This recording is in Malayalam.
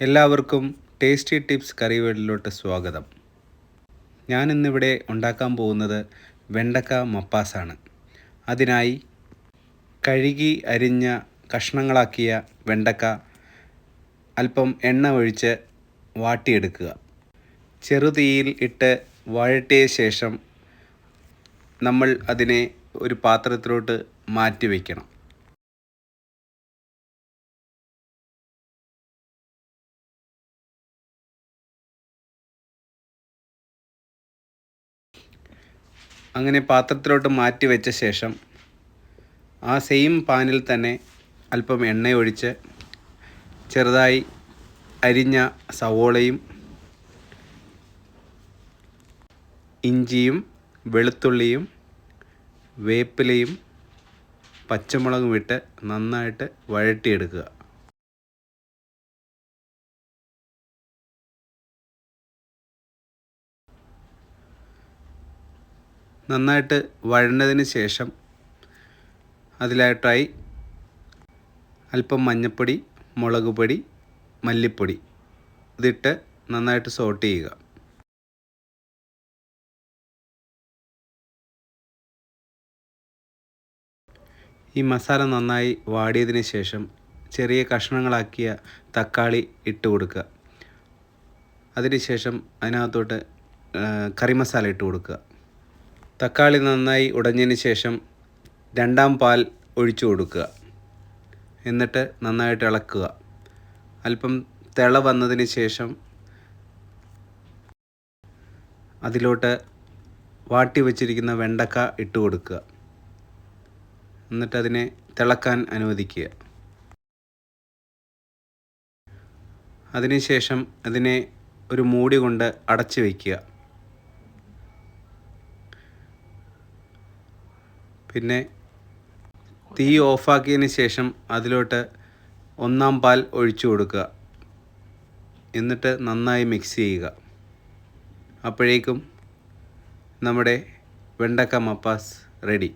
എല്ലാവർക്കും ടേസ്റ്റി ടിപ്സ് കറി വേൾഡിലോട്ട് സ്വാഗതം. ഞാനിന്നിവിടെ ഉണ്ടാക്കാൻ പോകുന്നത് വെണ്ടക്ക മപ്പാസാണ്. അതിനായി കഴുകി അരിഞ്ഞ കഷ്ണങ്ങളാക്കിയ വെണ്ടക്ക അല്പം എണ്ണ ഒഴിച്ച് വാട്ടിയെടുക്കുക. ചെറുതീയിൽ ഇട്ട് വഴറ്റിയ ശേഷം നമ്മൾ അതിനെ ഒരു പാത്രത്തിലോട്ട് മാറ്റി വയ്ക്കണം. അങ്ങനെ പാത്രത്തിലോട്ട് മാറ്റി വെച്ച ശേഷം ആ സെയിം പാനിൽ തന്നെ അല്പം എണ്ണ ഒഴിച്ച് ചെറുതായി അരിഞ്ഞ സവോളയും ഇഞ്ചിയും വെളുത്തുള്ളിയും വേപ്പിലയും പച്ചമുളകും ഇട്ട് നന്നായിട്ട് വഴറ്റിയെടുക്കുക. നന്നായിട്ട് വഴന്നതിന് ശേഷം അതിലായിട്ടായി അല്പം മഞ്ഞൾപ്പൊടി, മുളക് പൊടി, മല്ലിപ്പൊടി ഇതിട്ട് നന്നായിട്ട് സോട്ട് ചെയ്യുക. ഈ മസാല നന്നായി വാടിയതിന് ശേഷം ചെറിയ കഷ്ണങ്ങളാക്കിയ തക്കാളി ഇട്ട് കൊടുക്കുക. അതിനുശേഷം അതിനകത്തോട്ട് കറി മസാല ഇട്ട് കൊടുക്കുക. തക്കാളി നന്നായി ഉടഞ്ഞതിന് ശേഷം രണ്ടാം പാൽ ഒഴിച്ചു കൊടുക്കുക. എന്നിട്ട് നന്നായിട്ട് ഇളക്കുക. അല്പം തിള വന്നതിന് ശേഷം അതിലോട്ട് വാട്ടി വച്ചിരിക്കുന്ന വെണ്ടക്ക ഇട്ട് കൊടുക്കുക. എന്നിട്ട് അതിനെ തിളക്കാൻ അനുവദിക്കുക. അതിനുശേഷം അതിനെ ഒരു മൂടി കൊണ്ട് അടച്ചു വയ്ക്കുക. പിന്നെ തീ ഓഫാക്കിയതിന് ശേഷം അതിലോട്ട് ഒന്നാം പാൽ ഒഴിച്ചു കൊടുക്കുക. എന്നിട്ട് നന്നായി മിക്സ് ചെയ്യുക. അപ്പോഴേക്കും നമ്മുടെ വെണ്ടക്ക മപ്പാസ് റെഡി.